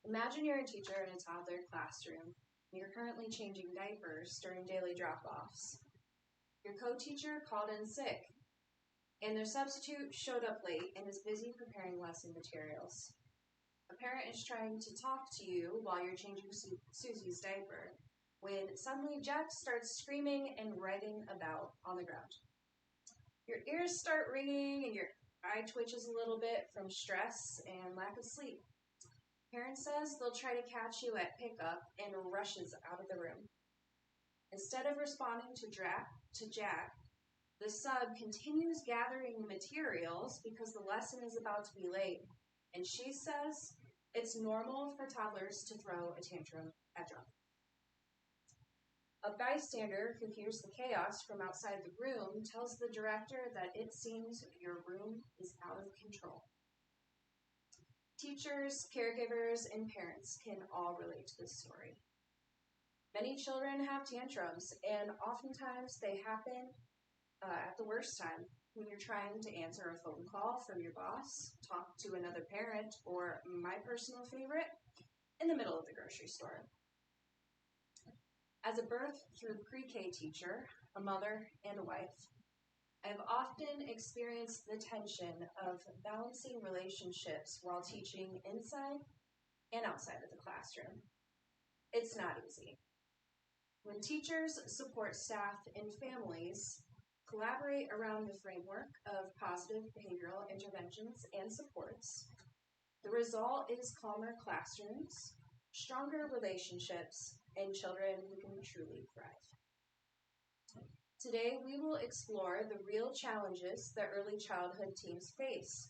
Imagine you're a teacher in a toddler classroom, and you're currently changing diapers during daily drop-offs. Your co-teacher called in sick, and their substitute showed up late and is busy preparing lesson materials. A parent is trying to talk to you while you're changing Susie's diaper, when suddenly Jack starts screaming and writhing about on the ground. Your ears start ringing and your eye twitches a little bit from stress and lack of sleep. Parent says they'll try to catch you at pickup and rushes out of the room. Instead of responding to Jack, the sub continues gathering materials because the lesson is about to be late, and she says it's normal for toddlers to throw a tantrum at drop. A bystander who hears the chaos from outside the room tells the director that it seems your room is out of control. Teachers, caregivers, and parents can all relate to this story. Many children have tantrums, and oftentimes they happen at the worst time, when you're trying to answer a phone call from your boss, talk to another parent, or my personal favorite, in the middle of the grocery store. As a birth through pre-K teacher, a mother, and a wife, I have often experienced the tension of balancing relationships while teaching inside and outside of the classroom. It's not easy. When teachers, support staff, and families collaborate around the framework of positive behavioral interventions and supports, the result is calmer classrooms, stronger relationships, and children who can truly thrive. Today, we will explore the real challenges that early childhood teams face,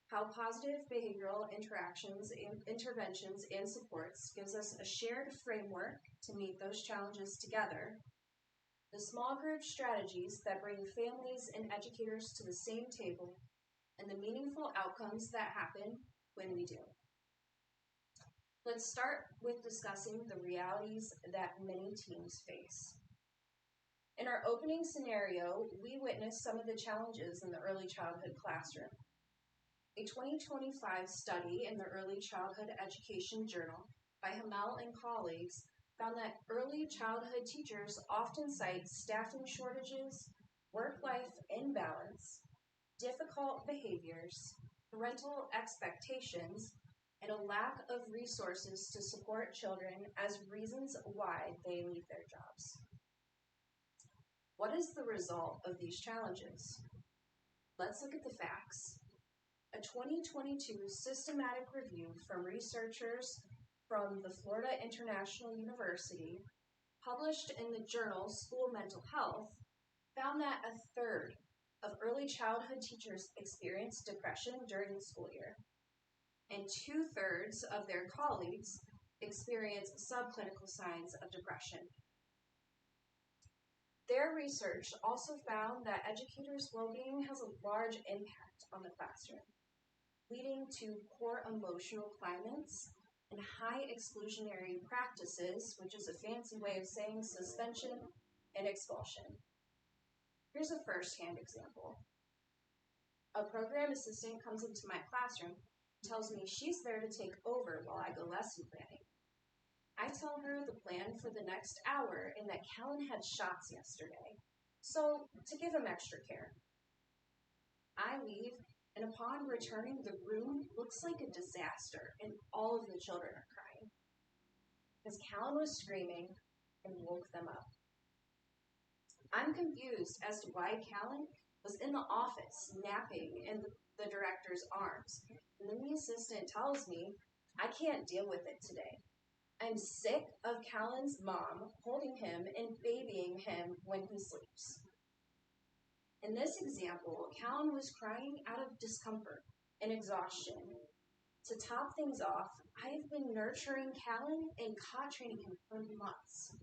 how positive behavioral interventions, and supports gives us a shared framework to meet those challenges together, the small group strategies that bring families and educators to the same table, and the meaningful outcomes that happen when we do. Let's start with discussing the realities that many teams face. In our opening scenario, we witnessed some of the challenges in the early childhood classroom. A 2025 study in the Early Childhood Education Journal by Hamel and colleagues found that early childhood teachers often cite staffing shortages, work-life imbalance, difficult behaviors, parental expectations, and a lack of resources to support children as reasons why they leave their jobs. What is the result of these challenges? Let's look at the facts. A 2022 systematic review from researchers from the Florida International University, published in the journal School Mental Health, found that a third of early childhood teachers experience depression during the school year, and 2/3 of their colleagues experience subclinical signs of depression. Their research also found that educators' well-being has a large impact on the classroom, leading to poor emotional climates and high exclusionary practices, which is a fancy way of saying suspension and expulsion. Here's a first-hand example. A program assistant comes into my classroom and tells me she's there to take over while I go lesson planning. I tell her the plan for the next hour and that Callan had shots yesterday, so to give him extra care. I leave, and upon returning, the room looks like a disaster and all of the children are crying because Callan was screaming and woke them up. I'm confused as to why Callan was in the office napping in the director's arms, and then the assistant tells me I can't deal with it today. I'm sick of Callan's mom holding him and babying him when he sleeps. In this example, Callan was crying out of discomfort and exhaustion. To top things off, I have been nurturing Callan and training him for months.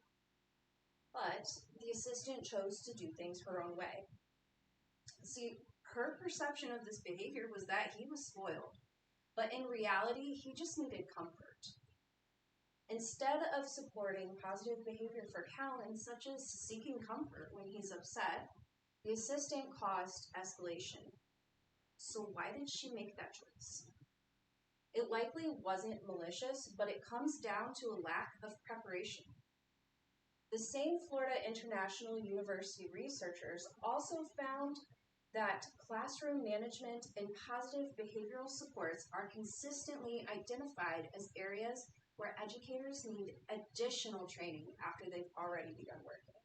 But the assistant chose to do things her own way. See, her perception of this behavior was that he was spoiled, but in reality, he just needed comfort. Instead of supporting positive behavior for Callan, such as seeking comfort when he's upset, the assistant caused escalation. So why did she make that choice? It likely wasn't malicious, but it comes down to a lack of preparation. The same Florida International University researchers also found that classroom management and positive behavioral supports are consistently identified as areas where educators need additional training after they've already begun working.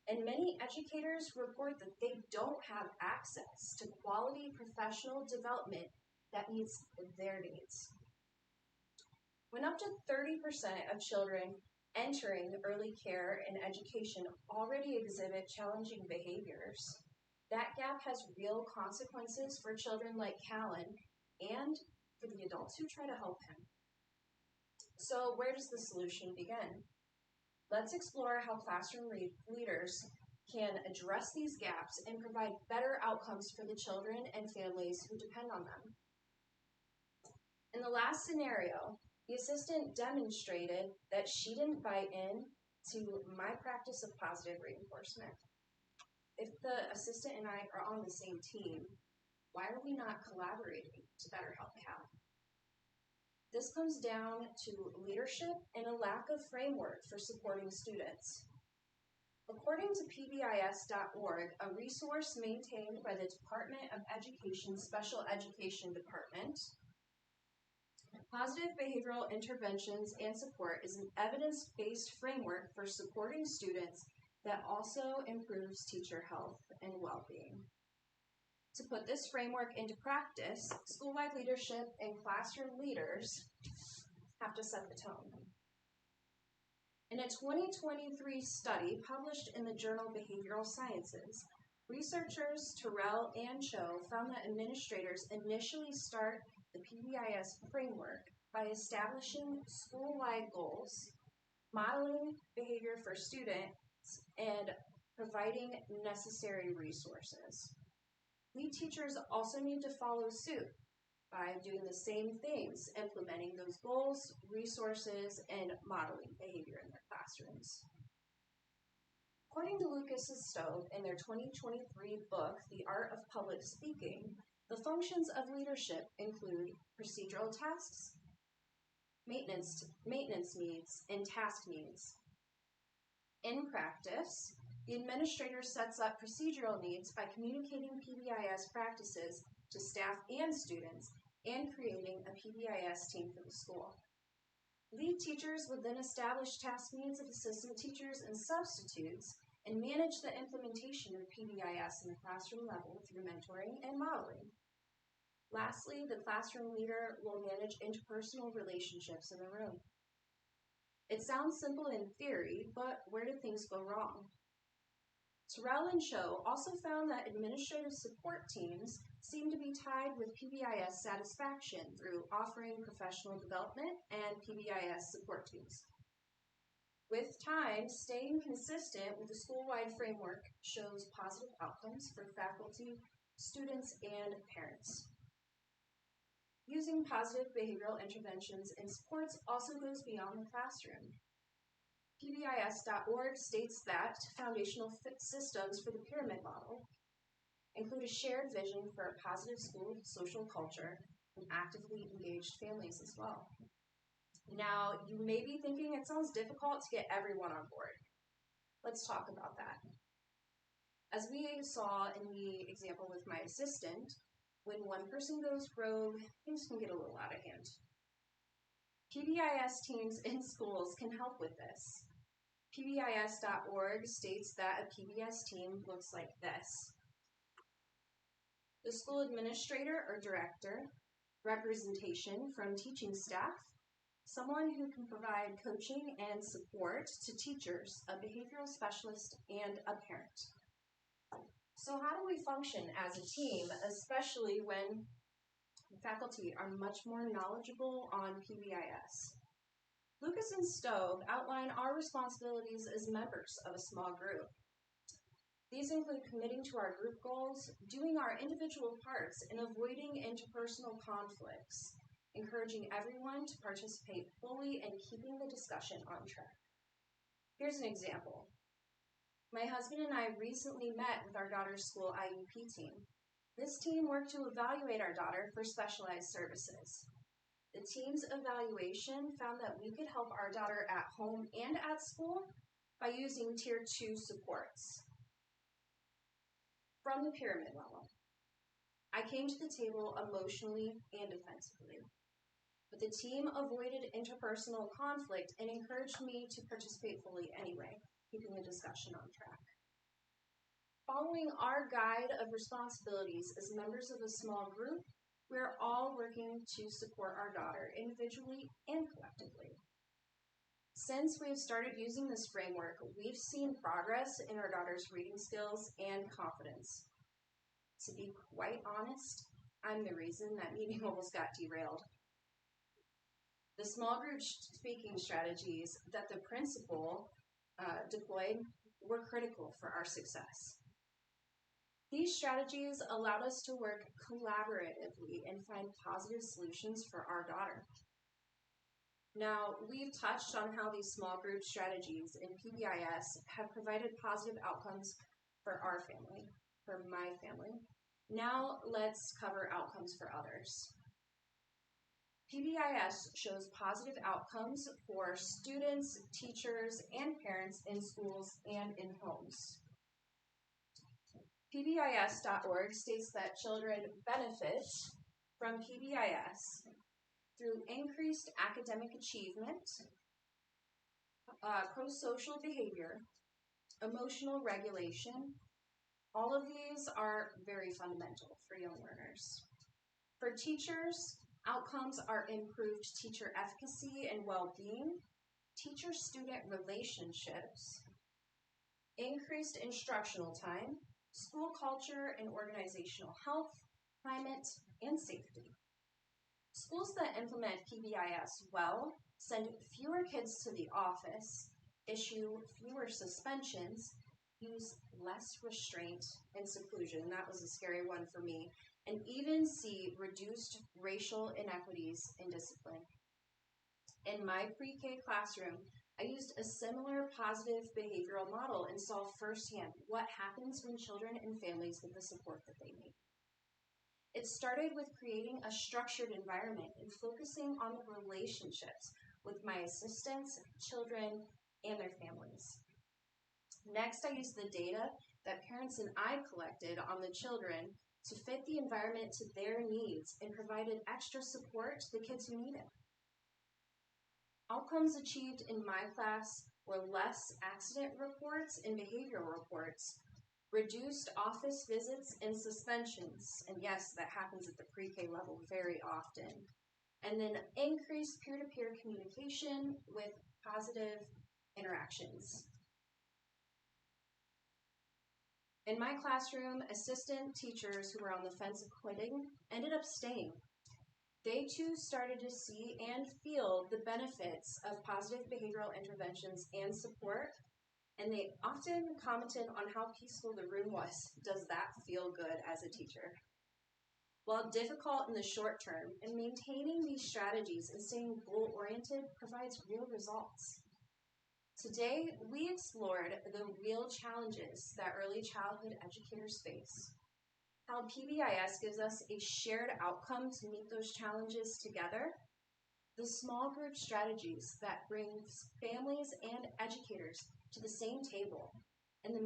And many educators report that they don't have access to quality professional development that meets their needs. When up to 30% of children entering early care and education already exhibit challenging behaviors, that gap has real consequences for children like Callan and for the adults who try to help him. So where does the solution begin? Let's explore how classroom leaders can address these gaps and provide better outcomes for the children and families who depend on them. In the last scenario, the assistant demonstrated that she didn't buy in to my practice of positive reinforcement. If the assistant and I are on the same team, why are we not collaborating to better help Cal? This comes down to leadership and a lack of framework for supporting students. According to PBIS.org, a resource maintained by the Department of Education Special Education Department, positive behavioral interventions and support is an evidence-based framework for supporting students that also improves teacher health and well-being. To put this framework into practice, school-wide leadership and classroom leaders have to set the tone. In a 2023 study published in the journal Behavioral Sciences, researchers Terrell and Cho found that administrators initially start the PBIS framework by establishing school-wide goals, modeling behavior for students, and providing necessary resources. Lead teachers also need to follow suit by doing the same things, implementing those goals, resources, and modeling behavior in their classrooms. According to Lucas and Stob in their 2023 book, The Art of Public Speaking, the functions of leadership include procedural tasks, maintenance needs, and task needs. In practice, the administrator sets up procedural needs by communicating PBIS practices to staff and students and creating a PBIS team for the school. Lead teachers would then establish task needs of assistant teachers and substitutes and manage the implementation of PBIS in the classroom level through mentoring and modeling. Lastly, the classroom leader will manage interpersonal relationships in the room. It sounds simple in theory, but where do things go wrong? Terrell and Cho also found that administrative support teams seem to be tied with PBIS satisfaction through offering professional development and PBIS support teams. With time, staying consistent with the school-wide framework shows positive outcomes for faculty, students, and parents. Using positive behavioral interventions and supports also goes beyond the classroom. PBIS.org states that foundational systems for the pyramid model include a shared vision for a positive school social culture and actively engaged families as well. Now, you may be thinking it sounds difficult to get everyone on board. Let's talk about that. As we saw in the example with my assistant, when one person goes rogue, things can get a little out of hand. PBIS teams in schools can help with this. PBIS.org states that a PBIS team looks like this. The school administrator or director, representation from teaching staff, someone who can provide coaching and support to teachers, a behavioral specialist, and a parent. So how do we function as a team, especially when faculty are much more knowledgeable on PBIS? Lucas and Stob outline our responsibilities as members of a small group. These include committing to our group goals, doing our individual parts, and avoiding interpersonal conflicts, encouraging everyone to participate fully and keeping the discussion on track. Here's an example. My husband and I recently met with our daughter's school IEP team. This team worked to evaluate our daughter for specialized services. The team's evaluation found that we could help our daughter at home and at school by using Tier 2 supports. From the pyramid level, I came to the table emotionally and defensively, but the team avoided interpersonal conflict and encouraged me to participate fully anyway, keeping the discussion on track. Following our guide of responsibilities as members of a small group, we are all working to support our daughter individually and collectively. Since we've started using this framework, we've seen progress in our daughter's reading skills and confidence. To be quite honest, I'm the reason that meeting almost got derailed. The small group speaking strategies that the principal deployed were critical for our success. These strategies allowed us to work collaboratively and find positive solutions for our daughter. Now, we've touched on how these small group strategies in PBIS have provided positive outcomes for our family, for my family. Now, let's cover outcomes for others. PBIS shows positive outcomes for students, teachers, and parents in schools and in homes. PBIS.org states that children benefit from PBIS through increased academic achievement, pro-social behavior, emotional regulation. All of these are very fundamental for young learners. For teachers, outcomes are improved teacher efficacy and well-being, teacher-student relationships, increased instructional time, school culture and organizational health, climate, and safety. Schools that implement PBIS well send fewer kids to the office, issue fewer suspensions, use less restraint and seclusion, and that was a scary one for me, and even see reduced racial inequities in discipline. In my pre-K classroom, I used a similar positive behavioral model and saw firsthand what happens when children and families get the support that they need. It started with creating a structured environment and focusing on the relationships with my assistants, children, and their families. Next, I used the data that parents and I collected on the children to fit the environment to their needs and provided extra support to the kids who need it. Outcomes achieved in my class were less accident reports and behavioral reports, reduced office visits and suspensions, and yes, that happens at the pre-K level very often, and then increased peer-to-peer communication with positive interactions. In my classroom, assistant teachers who were on the fence of quitting ended up staying. They too started to see and feel the benefits of positive behavioral interventions and support, and they often commented on how peaceful the room was. Does that feel good as a teacher? While difficult in the short term, and maintaining these strategies and staying goal-oriented provides real results. Today, we explored the real challenges that early childhood educators face, how PBIS gives us a shared outcome to meet those challenges together, the small group strategies that bring families and educators to the same table, and the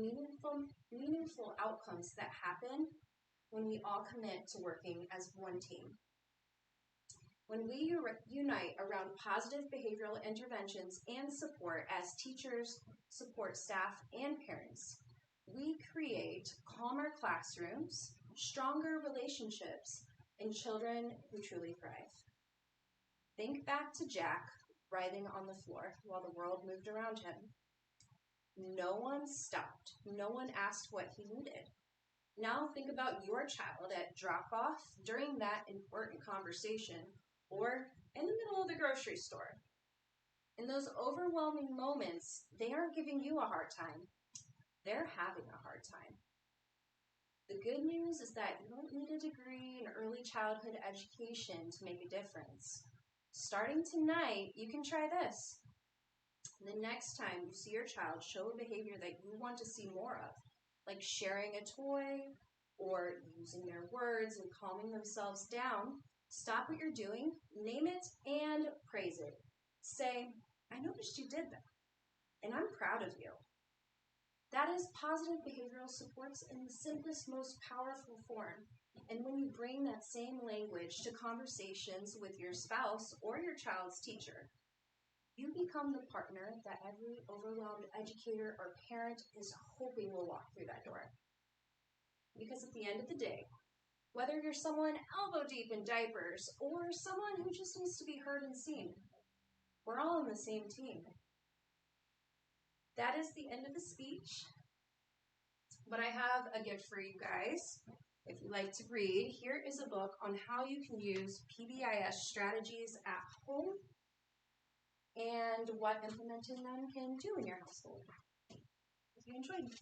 meaningful outcomes that happen when we all commit to working as one team. When we unite around positive behavioral interventions and support as teachers, support staff, and parents, we create calmer classrooms, stronger relationships, and children who truly thrive. Think back to Jack writhing on the floor while the world moved around him. No one stopped. No one asked what he needed. Now think about your child at drop-off during that important conversation or in the middle of the grocery store. In those overwhelming moments, they aren't giving you a hard time. They're having a hard time. The good news is that you don't need a degree in early childhood education to make a difference. Starting tonight, you can try this. The next time you see your child show a behavior that you want to see more of, like sharing a toy or using their words and calming themselves down, stop what you're doing, name it, rephrase it. Say, I noticed you did that, and I'm proud of you. That is positive behavioral supports in the simplest, most powerful form. And when you bring that same language to conversations with your spouse or your child's teacher, you become the partner that every overwhelmed educator or parent is hoping will walk through that door. Because at the end of the day, whether you're someone elbow deep in diapers or someone who just needs to be heard and seen, we're all on the same team. That is the end of the speech. But I have a gift for you guys. If you like to read, here is a book on how you can use PBIS strategies at home and what implementing them can do in your household. If you enjoyed.